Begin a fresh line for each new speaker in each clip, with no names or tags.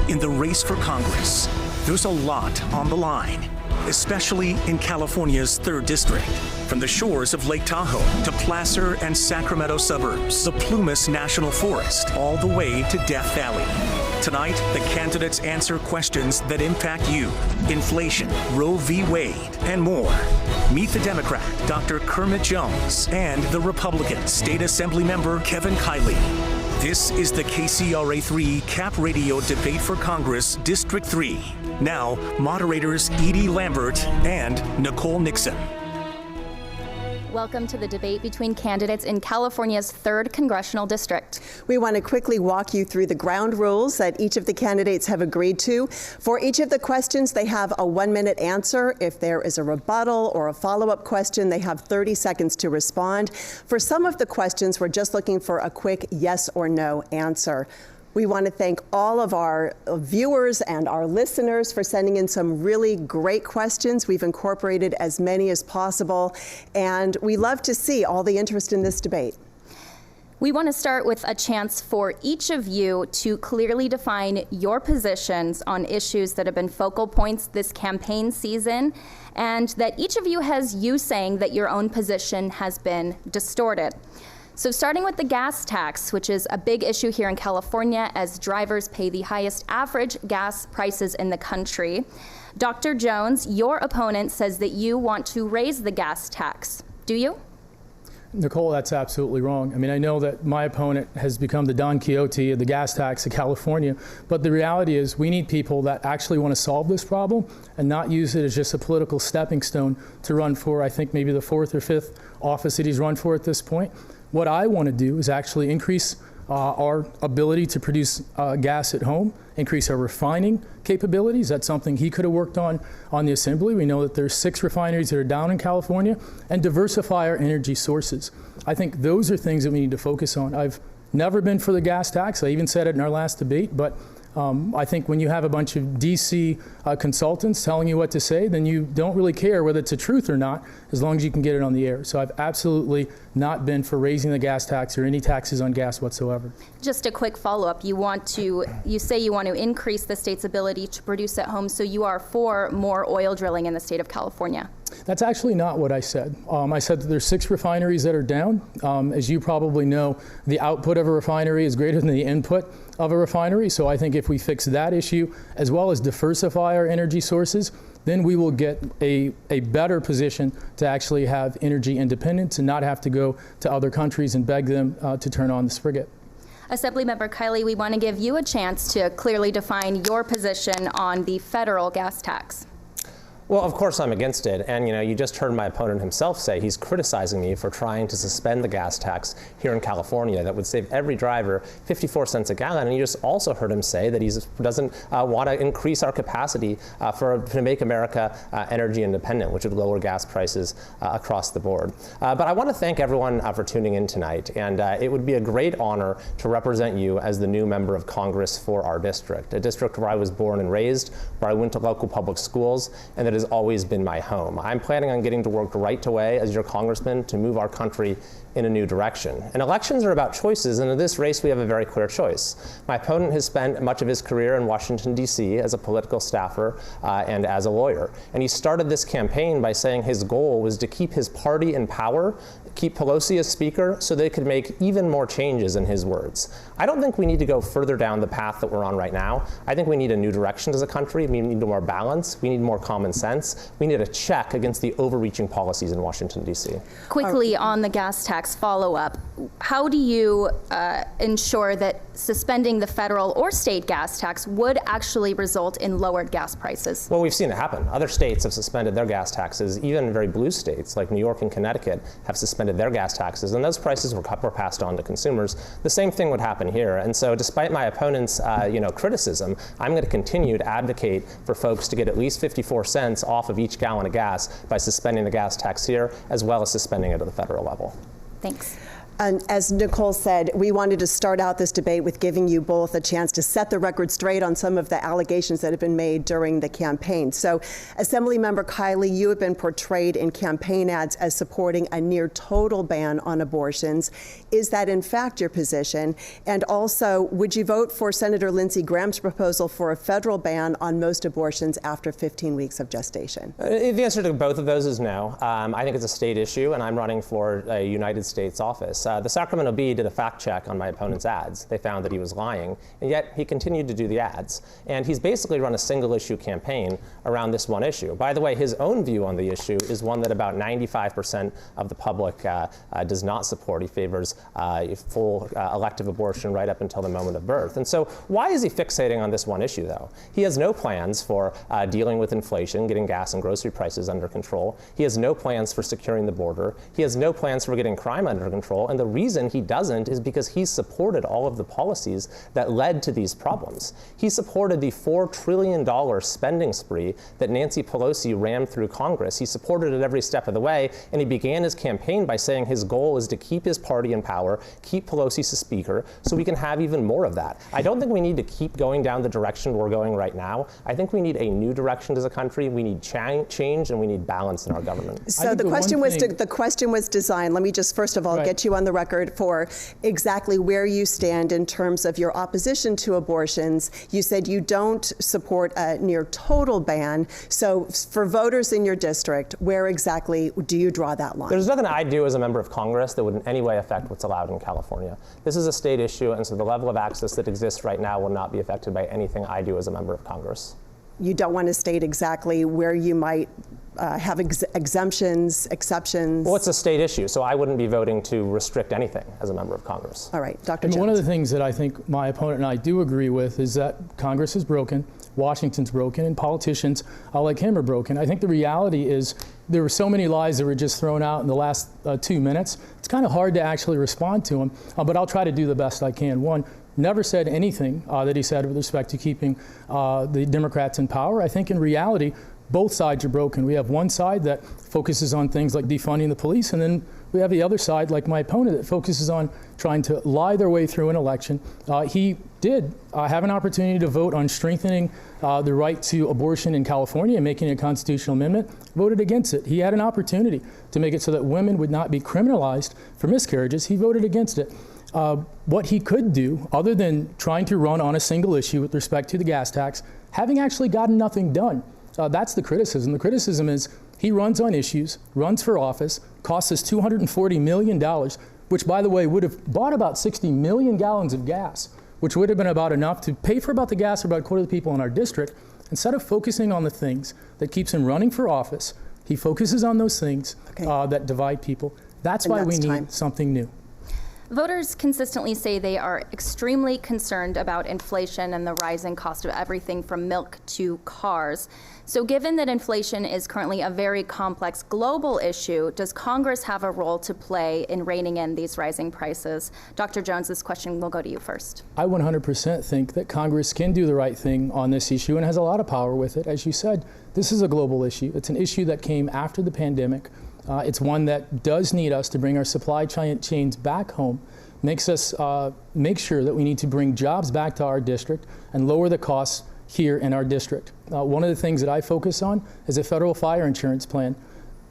in the race for Congress. There's a lot on the line, especially in California's 3rd District. From the shores of Lake Tahoe to Placer and Sacramento suburbs, the Plumas National Forest, all the way to Death Valley. Tonight, the candidates answer questions that impact you. Inflation, Roe v. Wade, and more. Meet the Democrat, Dr. Kermit Jones, and the Republican State Assembly member, Kevin Kiley. This is the KCRA3 Cap Radio Debate for Congress, District 3. Now, moderators Edie Lambert and Nicole Nixon.
Welcome to the debate between candidates in California's 3rd Congressional District.
We want to quickly walk you through the ground rules that each of the candidates have agreed to. For each of the questions, they have a 1-minute answer. If there is a rebuttal or a follow-up question, they have 30 seconds to respond. For some of the questions, we're just looking for a quick yes or no answer. We want to thank all of our viewers and our listeners for sending in some really great questions. We've incorporated as many as possible, and we love to see all the interest in this debate.
We want to start with a chance for each of you to clearly define your positions on issues that have been focal points this campaign season, and that each of you has you saying that your own position has been distorted. So starting with the gas tax, which is a big issue here in California as drivers pay the highest average gas prices in the country. Dr. Jones, your opponent says that you want to raise the gas tax. Do you?
Nicole, that's absolutely wrong. I mean, I know that my opponent has become the Don Quixote of the gas tax in California, but the reality is we need people that actually want to solve this problem and not use it as just a political stepping stone to run for, I think, maybe the 4th or 5th office that he's run for at this point. What I want to do is actually increase our ability to produce gas at home, increase our refining capabilities. That's something he could have worked on the Assembly. We know that there's 6 refineries that are down in California, and diversify our energy sources. I think those are things that we need to focus on. I've never been for the gas tax. I even said it in our last debate, but I think when you have a bunch of DC consultants telling you what to say, then you don't really care whether it's a truth or not, as long as you can get it on the air. So I've absolutely not been for raising the gas tax or any taxes on gas whatsoever.
Just a quick follow-up. You say you want to increase the state's ability to produce at home, so you are for more oil drilling in the state of California.
That's actually not what I said. I said that there's 6 refineries that are down. As you probably know, the output of a refinery is greater than the input of a refinery. So I think if we fix that issue, as well as diversify our energy sources, then we will get a better position to actually have energy independence and not have to go to other countries and beg them to turn on the spigot.
Assemblymember Kiley, we want to give you a chance to clearly define your position on the federal gas tax.
Well, of course I'm against it, and you just heard my opponent himself say he's criticizing me for trying to suspend the gas tax here in California that would save every driver 54 cents a gallon, and you just also heard him say that he doesn't want to increase our capacity to make America energy independent, which would lower gas prices across the board. But I want to thank everyone for tuning in tonight, and it would be a great honor to represent you as the new member of Congress for our district, a district where I was born and raised, where I went to local public schools, and that has always been my home. I'm planning on getting to work right away as your congressman to move our country in a new direction. And elections are about choices, and in this race we have a very clear choice. My opponent has spent much of his career in Washington, D.C. as a political staffer and as a lawyer. And he started this campaign by saying his goal was to keep his party in power, keep Pelosi as speaker, so they could make even more changes, in his words. I don't think we need to go further down the path that we're on right now. I think we need a new direction as a country. We need more balance. We need more common sense. We need a check against the overreaching policies in Washington, D.C.
Quickly on the gas tax follow-up, how do you ensure that suspending the federal or state gas tax would actually result in lowered gas prices?
Well, we've seen it happen. Other states have suspended their gas taxes. Even very blue states like New York and Connecticut have suspended their gas taxes, and those prices were passed on to consumers. The same thing would happen here. And so despite my opponent's criticism, I'm going to continue to advocate for folks to get at least 54 cents off of each gallon of gas by suspending the gas tax here, as well as suspending it at the federal level.
Thanks.
And as Nicole said, we wanted to start out this debate with giving you both a chance to set the record straight on some of the allegations that have been made during the campaign. So, Assemblymember Kiley, you have been portrayed in campaign ads as supporting a near total ban on abortions. Is that in fact your position? And also, would you vote for Senator Lindsey Graham's proposal for a federal ban on most abortions after 15 weeks of gestation?
The answer to both of those is no. I think it's a state issue, and I'm running for a United States office. The Sacramento Bee did a fact check on my opponent's ads. They found that he was lying, and yet he continued to do the ads. And he's basically run a single issue campaign around this one issue. By the way, his own view on the issue is one that about 95% of the public does not support. He favors full elective abortion right up until the moment of birth. And so why is he fixating on this one issue, though? He has no plans for dealing with inflation, getting gas and grocery prices under control. He has no plans for securing the border. He has no plans for getting crime under control. And the reason he doesn't is because he supported all of the policies that led to these problems. He supported the $4 trillion spending spree that Nancy Pelosi rammed through Congress. He supported it every step of the way, and he began his campaign by saying his goal is to keep his party in power, keep Pelosi speaker, so we can have even more of that. I don't think we need to keep going down the direction we're going right now. I think we need a new direction as a country. We need change, and we need balance in our government.
So the question was designed. Let me just first of all get you on the record for exactly where you stand in terms of your opposition to abortions. You said you don't support a near total ban. So for voters in your district, where exactly do you draw that line?
There's nothing I do as a member of Congress that would in any way affect what's allowed in California. This is a state issue, and so the level of access that exists right now will not be affected by anything I do as a member of Congress.
You don't want to state exactly where you might have exemptions, exceptions?
Well, it's a state issue, so I wouldn't be voting to restrict anything as a member of Congress.
All right, Dr. Jones.
One of the things that I think my opponent and I do agree with is that Congress is broken, Washington's broken, and politicians like him are broken. I think the reality is there were so many lies that were just thrown out in the last 2 minutes. It's kind of hard to actually respond to them, but I'll try to do the best I can. One, never said anything that he said with respect to keeping the Democrats in power. I think in reality, both sides are broken. We have one side that focuses on things like defunding the police, and then we have the other side, like my opponent, that focuses on trying to lie their way through an election. He did have an opportunity to vote on strengthening the right to abortion in California and making a constitutional amendment, voted against it. He had an opportunity to make it so that women would not be criminalized for miscarriages. He voted against it. What he could do, other than trying to run on a single issue with respect to the gas tax, having actually gotten nothing done. That's the criticism. The criticism is he runs on issues, runs for office, costs us $240 million, which, by the way, would have bought about 60 million gallons of gas, which would have been about enough to pay for about the gas for about a quarter of the people in our district. Instead of focusing on the things that keeps him running for office, he focuses on those things that divide people. That's why we need something new.
Voters consistently say they are extremely concerned about inflation and the rising cost of everything from milk to cars. So given that inflation is currently a very complex global issue, does Congress have a role to play in reining in these rising prices? Dr. Jones, this question will go to you first.
I 100% think that Congress can do the right thing on this issue and has a lot of power with it. As you said, this is a global issue. It's an issue that came after the pandemic. It's one that does need us to bring our supply chains back home, makes us make sure that we need to bring jobs back to our district and lower the costs here in our district. One of the things that I focus on is a federal fire insurance plan,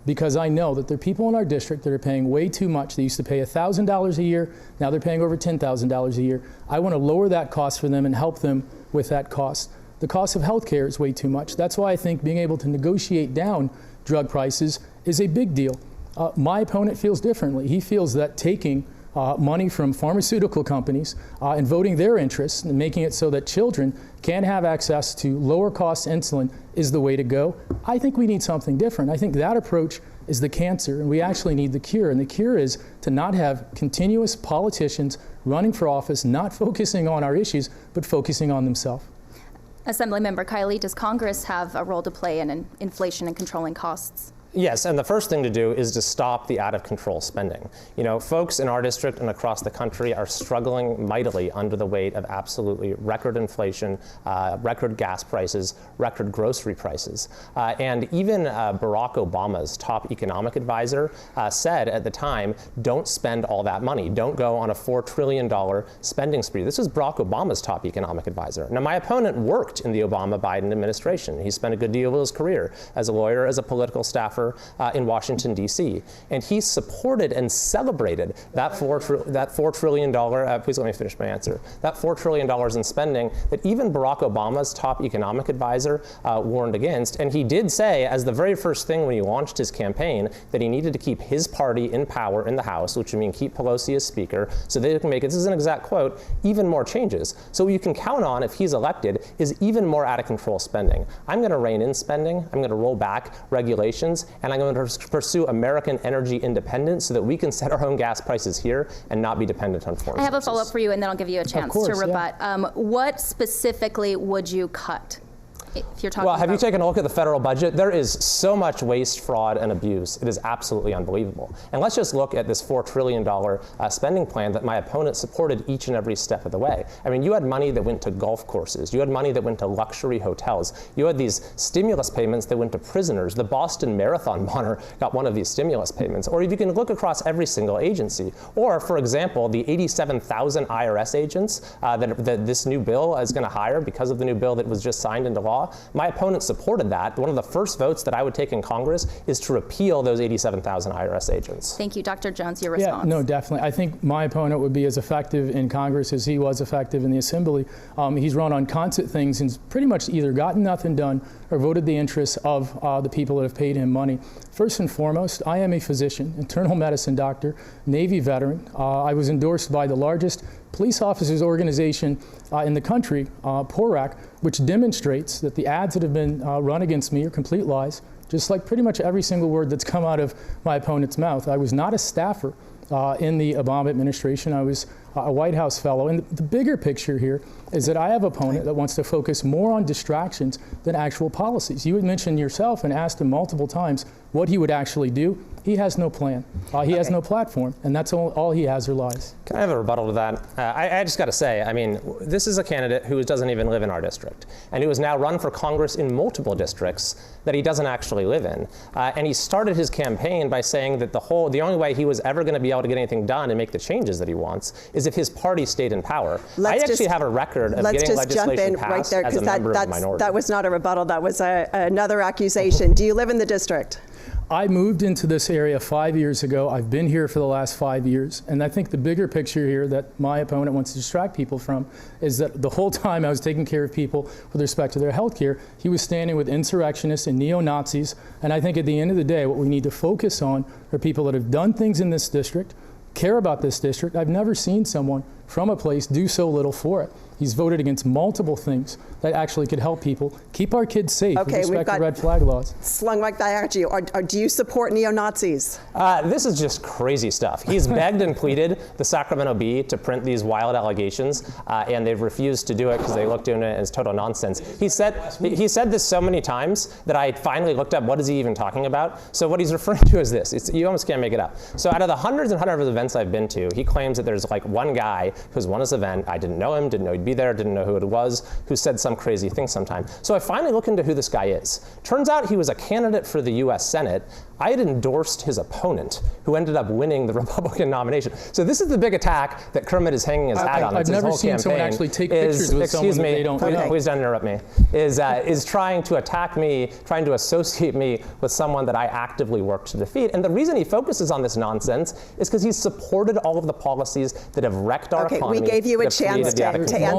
because I know that there are people in our district that are paying way too much. They used to pay $1,000 a year. Now they're paying over $10,000 a year. I want to lower that cost for them and help them with that cost. The cost of health care is way too much. That's why I think being able to negotiate down drug prices is a big deal. My opponent feels differently. He feels that taking money from pharmaceutical companies and voting their interests and making it so that children can have access to lower cost insulin is the way to go. I think we need something different. I think that approach is the cancer, and we actually need the cure. And the cure is to not have continuous politicians running for office, not focusing on our issues, but focusing on themselves.
Assemblymember Kiley, does Congress have a role to play in inflation and controlling costs?
Yes, and the first thing to do is to stop the out-of-control spending. You know, folks in our district and across the country are struggling mightily under the weight of absolutely record inflation, record gas prices, record grocery prices. And even Barack Obama's top economic advisor said at the time, don't spend all that money. Don't go on a $4 trillion spending spree. This was Barack Obama's top economic advisor. Now, my opponent worked in the Obama-Biden administration. He spent a good deal of his career as a lawyer, as a political staffer in Washington, D.C. And he supported and celebrated that $4 trillion, please let me finish my answer, that $4 trillion in spending that even Barack Obama's top economic advisor warned against. And he did say, as the very first thing when he launched his campaign, that he needed to keep his party in power in the House, which would mean keep Pelosi as Speaker, so they can make, this is an exact quote, even more changes. So what you can count on if he's elected is even more out-of-control spending. I'm going to rein in spending, I'm going to roll back regulations, and I'm going to pursue American energy independence so that we can set our own gas prices here and not be dependent on foreign
I have a
sources.
follow-up for you, and then I'll give you a chance
course,
to rebut.
yeah.
What specifically would you cut? If you're talking
Well, have you
about
taken a look at the federal budget? There is so much waste, fraud, and abuse. It is absolutely unbelievable. And let's just look at this $4 trillion spending plan that my opponent supported each and every step of the way. I mean, you had money that went to golf courses. You had money that went to luxury hotels. You had these stimulus payments that went to prisoners. The Boston Marathon runner got one of these stimulus payments. Or you can look across every single agency. Or, for example, the 87,000 IRS agents that this new bill is going to hire because of the new bill that was just signed into law. My opponent supported that. One of the first votes that I would take in Congress is to repeal those 87,000 IRS agents.
Thank you, Dr. Jones, your response.
Yeah, no, definitely. I think my opponent would be as effective in Congress as he was effective in the Assembly. He's run on constant things and pretty much either gotten nothing done or voted the interests of the people that have paid him money. First and foremost, I am a physician, internal medicine doctor, Navy veteran. I was endorsed by the largest police officers organization in the country, PORAC, which demonstrates that the ads that have been run against me are complete lies, just like pretty much every single word that's come out of my opponent's mouth. I was not a staffer in the Obama administration. I was a White House fellow. And the bigger picture here is that I have an opponent that wants to focus more on distractions than actual policies. You had mentioned yourself and asked him multiple times what he would actually do. He has no plan. He has no platform, and that's all he has are lies.
Can I have a rebuttal to that? I just got to say, I mean, this is a candidate who doesn't even live in our district, and who has now run for Congress in multiple districts that he doesn't actually live in. And he started his campaign by saying that the only way he was ever going to be able to get anything done and make the changes that he wants is if his party stayed in power. I actually have a record of getting legislation passed as a member of the minority.
That was not a rebuttal. That was another accusation. Do you live in the district?
I moved into this area 5 years ago. I've been here for the last 5 years. And I think the bigger picture here that my opponent wants to distract people from is that the whole time I was taking care of people with respect to their health care, he was standing with insurrectionists and neo-Nazis. And I think at the end of the day, what we need to focus on are people that have done things in this district, care about this district. I've never seen someone from a place do so little for it. He's voted against multiple things that actually could help people keep our kids safe with respect to red flag laws.
Slung right back at you. Do you support neo-Nazis?
This is just crazy stuff. He's begged and pleaded the Sacramento Bee to print these wild allegations, and they've refused to do it because they looked at it as total nonsense. He said this so many times that I finally looked up what is he even talking about. So what he's referring to is this. You almost can't make it up. So out of the hundreds and hundreds of events I've been to, he claims that there's like one guy who's won this event. I didn't know him, didn't know he'd be there, didn't know who it was, who said some crazy thing sometime. So I finally looked into who this guy is. Turns out he was a candidate for the US Senate. I had endorsed his opponent, who ended up winning the Republican nomination. So this is the big attack that Kermit is hanging his hat on.
I've never seen someone actually take pictures with someone that they don't know.
Please don't interrupt me. Is trying to attack me, trying to associate me with someone that I actively worked to defeat. And the reason he focuses on this nonsense is because he's supported all of the policies that have wrecked our economy.
We gave you a chance to answer.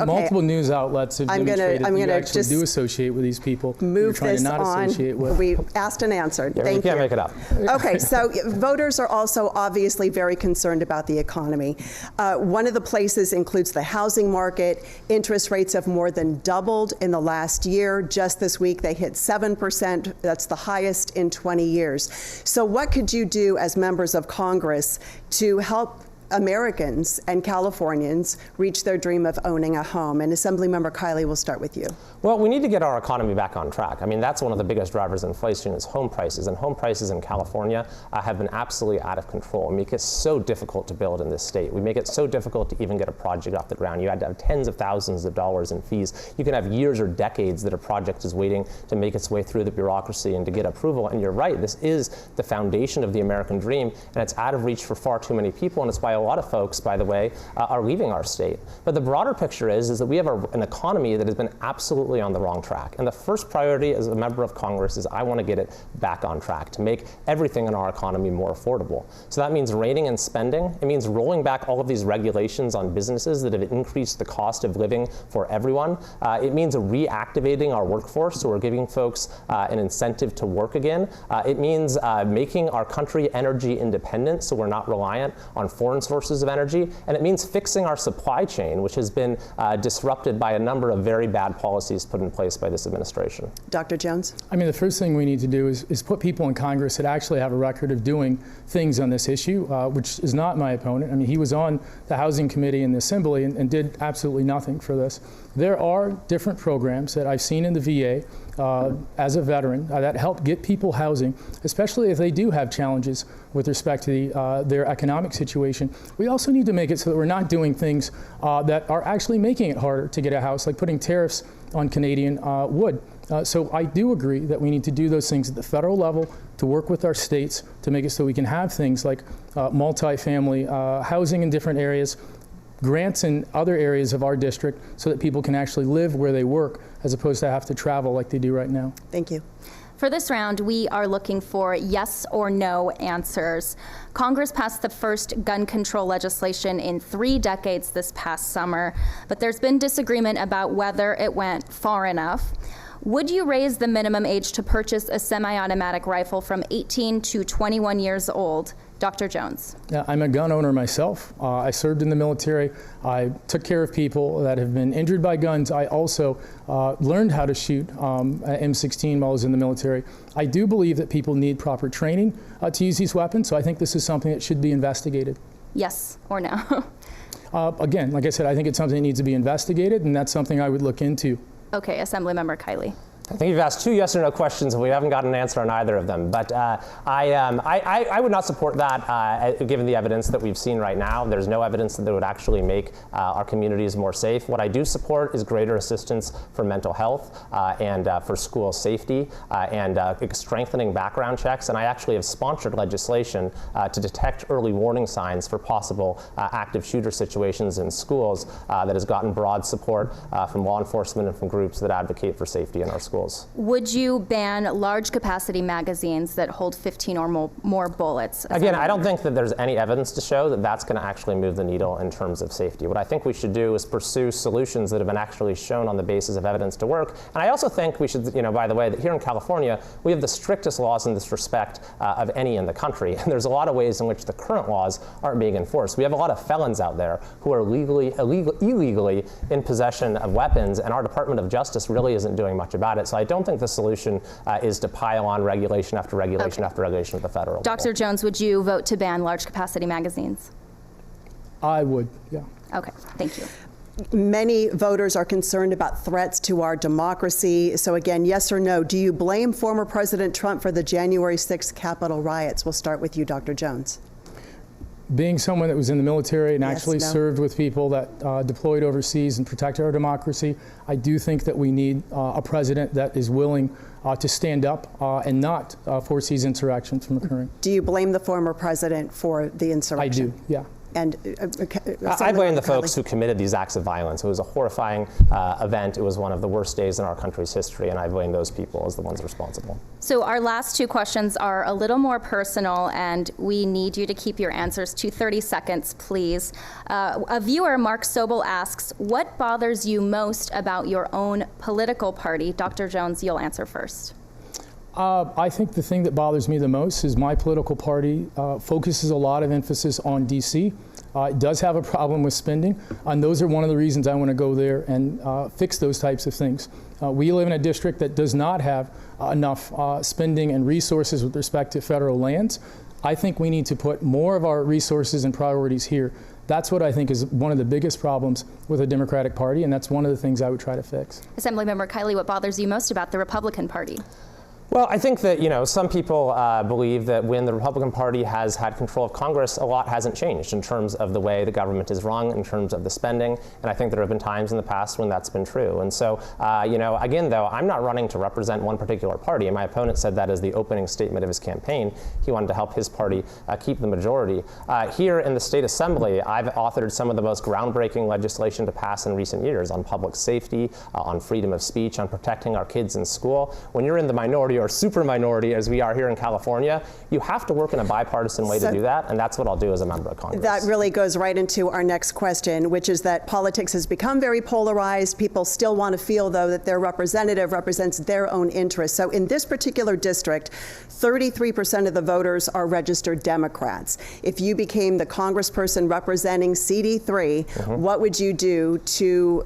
Multiple news outlets have demonstrated that you actually do associate with these people.
Move
you're trying
this
to not
on.
Associate with.
We asked and answered.
You can't make it up.
Okay, so voters are also obviously very concerned about the economy. One of the places includes the housing market. Interest rates have more than doubled in the last year. Just this week, they hit 7%. That's the highest in 20 years. So what could you do as members of Congress to help Americans and Californians reach their dream of owning a home? And Assemblymember Kiley, we'll start with you.
Well, we need to get our economy back on track. I mean, that's one of the biggest drivers of inflation is home prices. And home prices in California have been absolutely out of control. We make it so difficult to build in this state. We make it so difficult to even get a project off the ground. You had to have tens of thousands of dollars in fees. You can have years or decades that a project is waiting to make its way through the bureaucracy and to get approval. And you're right, this is the foundation of the American dream, and it's out of reach for far too many people, and it's why a lot of folks, by the way, are leaving our state. But the broader picture is that we have an economy that has been absolutely on the wrong track. And the first priority as a member of Congress is I want to get it back on track to make everything in our economy more affordable. So that means reining in spending. It means rolling back all of these regulations on businesses that have increased the cost of living for everyone. It means reactivating our workforce, so we're giving folks an incentive to work again. It means making our country energy independent, so we're not reliant on foreign sources of energy. And it means fixing our supply chain, which has been disrupted by a number of very bad policies put in place by this administration.
Dr. Jones?
I mean, the first thing we need to do is put people in Congress that actually have a record of doing things on this issue, which is not my opponent. I mean, he was on the Housing Committee in the Assembly and did absolutely nothing for this. There are different programs that I've seen in the VA as a veteran that help get people housing, especially if they do have challenges with respect to their economic situation. We also need to make it so that we're not doing things that are actually making it harder to get a house, like putting tariffs on Canadian wood. So I do agree that we need to do those things at the federal level to work with our states to make it so we can have things like multifamily housing in different areas, grants in other areas of our district so that people can actually live where they work as opposed to have to travel like they do right now.
Thank you.
For this round, we are looking for yes or no answers. Congress passed the first gun control legislation in 3 decades this past summer, but there's been disagreement about whether it went far enough. Would you raise the minimum age to purchase a semi-automatic rifle from 18 to 21 years old? Dr. Jones.
Yeah, I'm a gun owner myself. I served in the military. I took care of people that have been injured by guns. I also learned how to shoot M16 while I was in the military. I do believe that people need proper training to use these weapons, so I think this is something that should be investigated.
Yes or no?
Again, like I said, I think it's something that needs to be investigated, and that's something I would look into.
Okay, Assemblymember Kiley.
I think you've asked 2 yes or no questions, and we haven't gotten an answer on either of them. But I would not support that, given the evidence that we've seen right now. There's no evidence that it would actually make our communities more safe. What I do support is greater assistance for mental health and for school safety and strengthening background checks. And I actually have sponsored legislation to detect early warning signs for possible active shooter situations in schools that has gotten broad support from law enforcement and from groups that advocate for safety in our schools.
Would you ban large capacity magazines that hold 15 or more bullets?
Again, I don't think that there's any evidence to show that that's going to actually move the needle in terms of safety. What I think we should do is pursue solutions that have been actually shown on the basis of evidence to work. And I also think we should, by the way, that here in California, we have the strictest laws in this respect of any in the country. And there's a lot of ways in which the current laws aren't being enforced. We have a lot of felons out there who are illegally in possession of weapons, and our Department of Justice really isn't doing much about it. So I don't think the solution is to pile on regulation after regulation after regulation at the federal level.
Dr. Jones, would you vote to ban large capacity magazines?
I would, yeah.
Okay, thank you.
Many voters are concerned about threats to our democracy. So again, yes or no, do you blame former President Trump for the January 6th Capitol riots? We'll start with you, Dr. Jones.
Being someone that was in the military and
Yes,
actually
no.
served with people that deployed overseas and protected our democracy, I do think that we need a president that is willing to stand up and not foresee insurrections from occurring.
Do you blame the former president for the
I
insurrection?
do, yeah.
And
I blame the folks who committed these acts of violence. It was a horrifying event. It was one of the worst days in our country's history, and I blame those people as the ones responsible.
So our last 2 questions are a little more personal, and we need you to keep your answers to 30 seconds, please. A viewer, Mark Sobel, asks, what bothers you most about your own political party? Dr. Jones, you'll answer first.
I think the thing that bothers me the most is my political party focuses a lot of emphasis on D.C. It does have a problem with spending, and those are one of the reasons I want to go there and fix those types of things. We live in a district that does not have enough spending and resources with respect to federal lands. I think we need to put more of our resources and priorities here. That's what I think is one of the biggest problems with the Democratic Party, and that's one of the things I would try to fix.
Assemblymember Kiley, what bothers you most about the Republican Party?
Well, I think that, some people believe that when the Republican Party has had control of Congress, a lot hasn't changed in terms of the way the government is run, in terms of the spending, and I think there have been times in the past when that's been true. And so, again, though, I'm not running to represent one particular party, and my opponent said that as the opening statement of his campaign. He wanted to help his party keep the majority. Here in the State Assembly, I've authored some of the most groundbreaking legislation to pass in recent years on public safety, on freedom of speech, on protecting our kids in school. When you're in the minority or super minority, as we are here in California, you have to work in a bipartisan way to do that, and that's what I'll do as a member of Congress.
That really goes right into our next question, which is that politics has become very polarized. People still want to feel, though, that their representative represents their own interests. So in this particular district, 33% of the voters are registered Democrats. If you became the congressperson representing CD3, what would you do to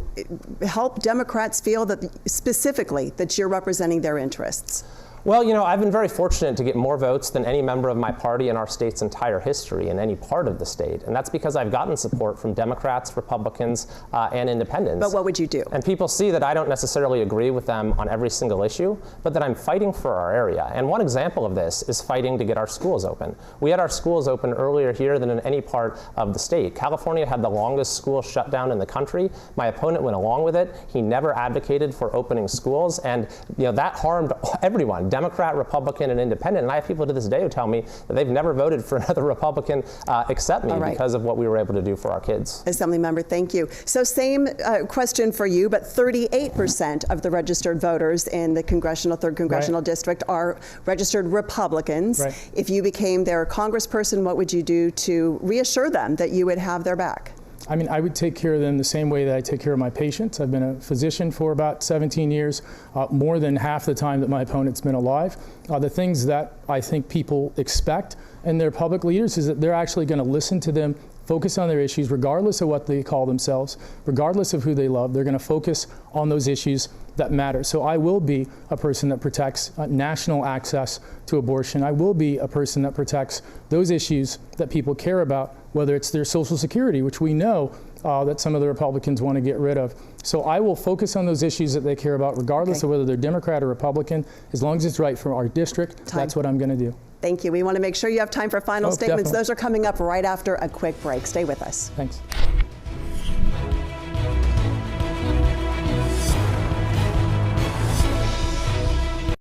help Democrats feel that specifically that you're representing their interests?
Well, I've been very fortunate to get more votes than any member of my party in our state's entire history in any part of the state. And that's because I've gotten support from Democrats, Republicans, and independents.
But what would you do?
And people see that I don't necessarily agree with them on every single issue, but that I'm fighting for our area. And one example of this is fighting to get our schools open. We had our schools open earlier here than in any part of the state. California had the longest school shutdown in the country. My opponent went along with it. He never advocated for opening schools, and that harmed everyone. Democrat, Republican, and independent. And I have people to this day who tell me that they've never voted for another Republican except me because of what we were able to do for our kids.
Assemblymember, thank you. So same question for you, but 38% of the registered voters in the 3rd Congressional District are registered Republicans.
Right.
If you became their congressperson, what would you do to reassure them that you would have their back?
I mean, I would take care of them the same way that I take care of my patients. I've been a physician for about 17 years, more than half the time that my opponent's been alive. The things that I think people expect in their public leaders is that they're actually going to listen to them, focus on their issues, regardless of what they call themselves, regardless of who they love. They're going to focus on those issues that matter. So I will be a person that protects national access to abortion. I will be a person that protects those issues that people care about, whether it's their Social Security, which we know that some of the Republicans want to get rid of. So I will focus on those issues that they care about, regardless of whether they're Democrat or Republican. As long as it's right for our district, that's what I'm going to do.
Thank you. We want to make sure you have time for final statements.
Definitely.
Those are coming up right after a quick break. Stay with us.
Thanks.